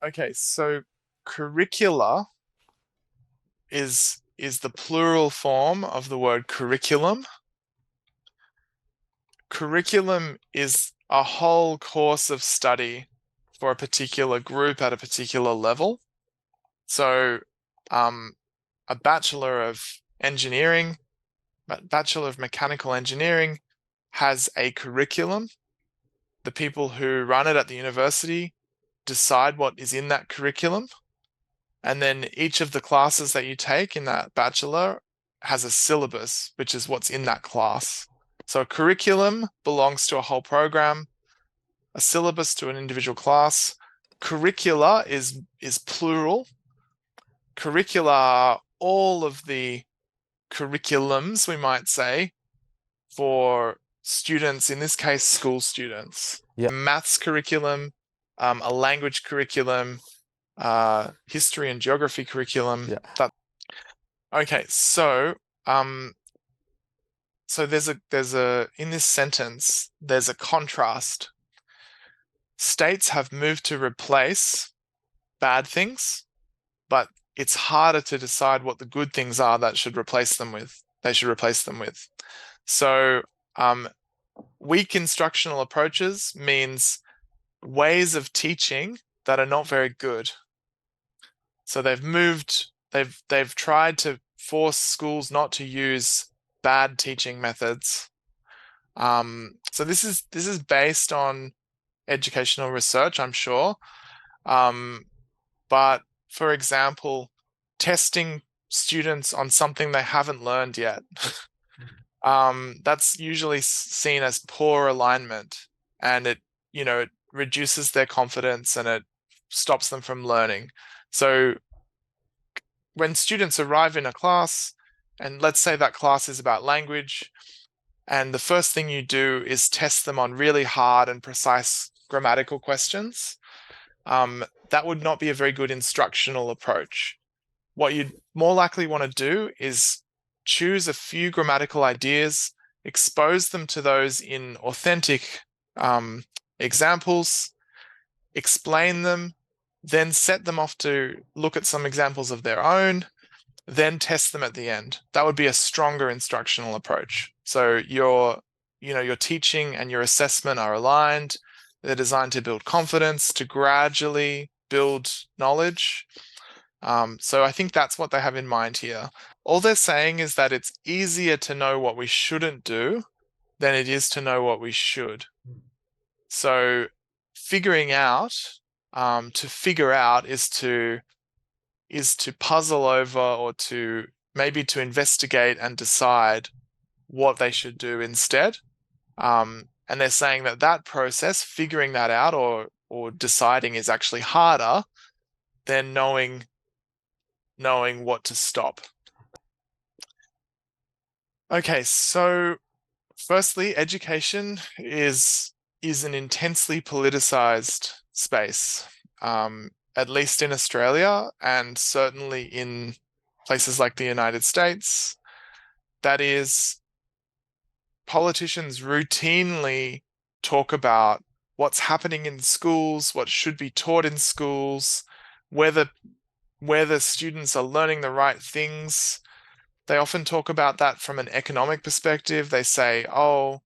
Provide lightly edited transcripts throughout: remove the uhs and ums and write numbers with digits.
Okay, so curricula is the plural form of the word curriculum. Curriculum is a whole course of study for a particular group at a particular level. So, a Bachelor of Engineering, Bachelor of Mechanical Engineering has a curriculum. The people who run it at the university decide what is in that curriculum. And then each of the classes that you take in that bachelor has a syllabus, which is what's in that class. So a curriculum belongs to a whole program, a syllabus to an individual class. Curricula is plural. Curricula are all of the curriculums, we might say, for students, in this case, school students. Yeah. Maths curriculum, a language curriculum, history and geography curriculum. Yeah. Okay, um, so there's a in this sentence there's a contrast. States have moved to replace bad things, but it's harder to decide what the good things are that should replace them with. They should replace them with. So, weak instructional approaches means ways of teaching that are not very good. So they've tried to force schools not to use bad teaching methods. So this is based on educational research, I'm sure. Um, but for example, testing students on something they haven't learned yet. That's usually seen as poor alignment, and it reduces their confidence and it stops them from learning. So when students arrive in a class, and let's say that class is about language, and the first thing you do is test them on really hard and precise grammatical questions, that would not be a very good instructional approach. What you'd more likely want to do is choose a few grammatical ideas, expose them to those in authentic examples, explain them, then set them off to look at some examples of their own, then test them at the end. That would be a stronger instructional approach. So your teaching and your assessment are aligned. They're designed to build confidence, to gradually build knowledge. So I think that's what they have in mind here. All they're saying is that it's easier to know what we shouldn't do than it is to know what we should. So figuring out, to figure out is to puzzle over, or to maybe to investigate and decide what they should do instead. And they're saying that that process, figuring that out or deciding, is actually harder than knowing what to stop. Okay, so firstly, education is an intensely politicized space, at least in Australia, and certainly in places like the United States. That is, politicians routinely talk about what's happening in schools, what should be taught in schools, whether students are learning the right things. They often talk about that from an economic perspective. They say, oh,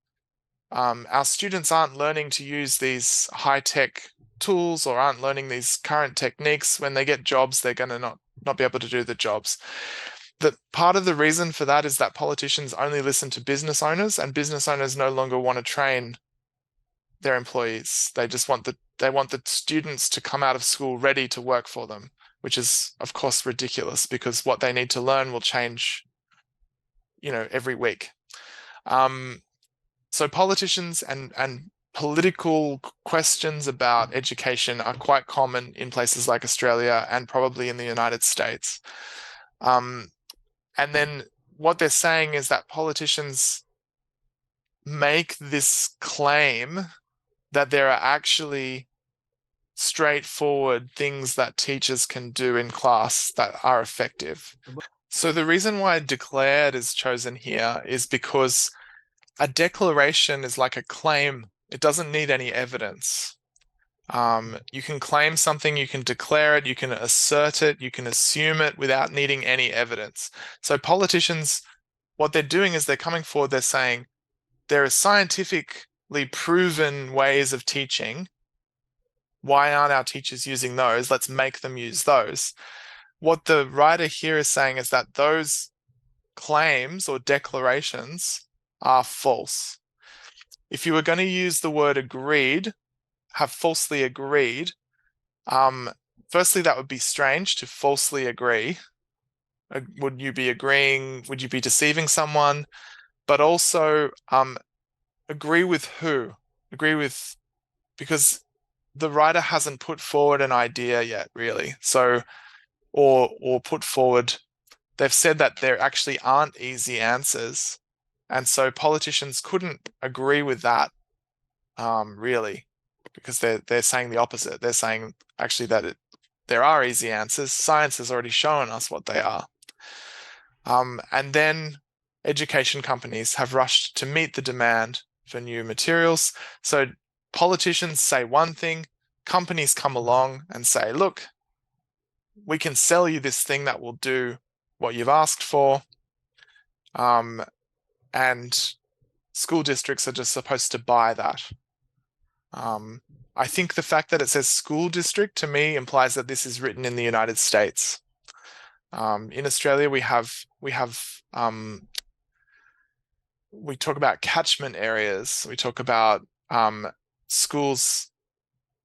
our students aren't learning to use these high-tech tools or aren't learning these current techniques. When they get jobs, they're going to not be able to do the jobs. The part of the reason for that is that politicians only listen to business owners, and business owners no longer want to train their employees. They just want the students to come out of school ready to work for them, which is of course ridiculous because what they need to learn will change, every week. So politicians and political questions about education are quite common in places like Australia and probably in the United States. And then what they're saying is that politicians make this claim that there are actually straightforward things that teachers can do in class that are effective. So the reason why declared is chosen here is because a declaration is like a claim. It doesn't need any evidence. You can claim something, you can declare it, you can assert it, you can assume it without needing any evidence. So politicians, what they're doing is they're coming forward, they're saying there are scientifically proven ways of teaching. Why aren't our teachers using those? Let's make them use those. What the writer here is saying is that those claims or declarations are false. If you were going to use the word agreed, have falsely agreed, firstly, that would be strange to falsely agree. Would you be agreeing? Would you be deceiving someone? But also, agree with who? Agree with, because the writer hasn't put forward an idea yet, really. So, or put forward, they've said that there actually aren't easy answers. And so politicians couldn't agree with that, really, because they're saying the opposite. They're saying actually that there are easy answers. Science has already shown us what they are. And then education companies have rushed to meet the demand for new materials. So politicians say one thing, companies come along and say, look, we can sell you this thing that will do what you've asked for. And school districts are just supposed to buy that. I think the fact that it says school district to me implies that this is written in the United States. In Australia, we talk about catchment areas. We talk about schools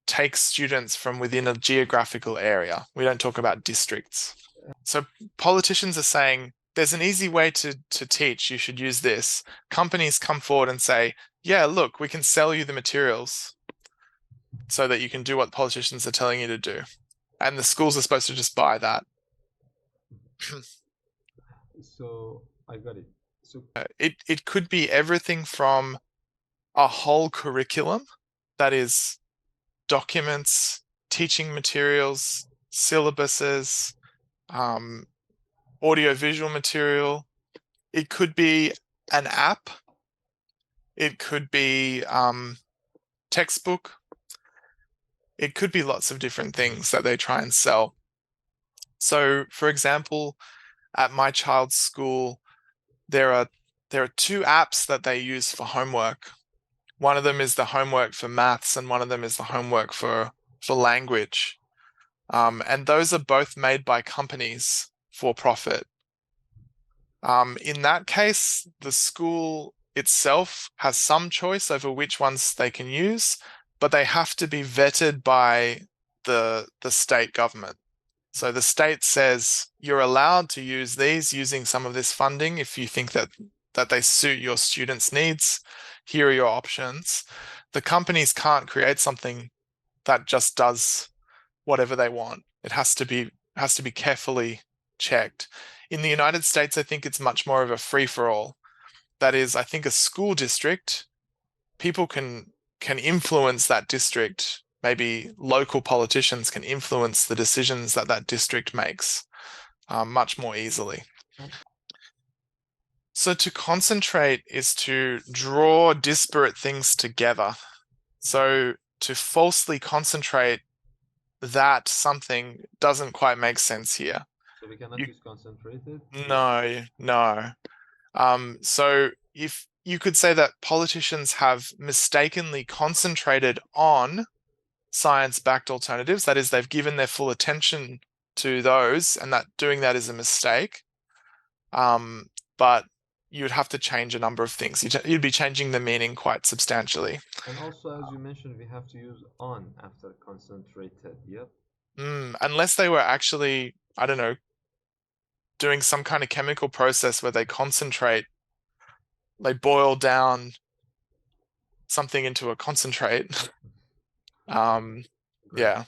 take students from within a geographical area. We don't talk about districts. So politicians are saying there's an easy way to teach. You should use this. Companies come forward and say, yeah, look, we can sell you the materials so that you can do what politicians are telling you to do. And the schools are supposed to just buy that. So I got it. So It could be everything from a whole curriculum that is documents, teaching materials, syllabuses, audio-visual material. It could be an app. It could be textbook. It could be lots of different things that they try and sell. So, for example, at my child's school, there are two apps that they use for homework. One of them is the homework for maths, and one of them is the homework for language. And those are both made by companies for profit. In that case, the school itself has some choice over which ones they can use, but they have to be vetted by the state government. So the state says you're allowed to use these using some of this funding if you think that they suit your students' needs. Here are your options. The companies can't create something that just does whatever they want. It has to be carefully checked. In the United States, I think it's much more of a free-for-all. That is, I think a school district, people can influence that district. Maybe local politicians can influence the decisions that that district makes much more easily. So to concentrate is to draw disparate things together. So to falsely concentrate that something doesn't quite make sense here. so we cannot You, use concentrated here. no. So if you could say that politicians have mistakenly concentrated on science-backed alternatives, that is, they've given their full attention to those, and that doing that is a mistake. But you would have to change a number of things. You'd be changing the meaning quite substantially. And also, as you mentioned, we have to use on after concentrated. Yep. Unless they were actually, I don't know, doing some kind of chemical process where they concentrate, they boil down something into a concentrate. Great. Yeah.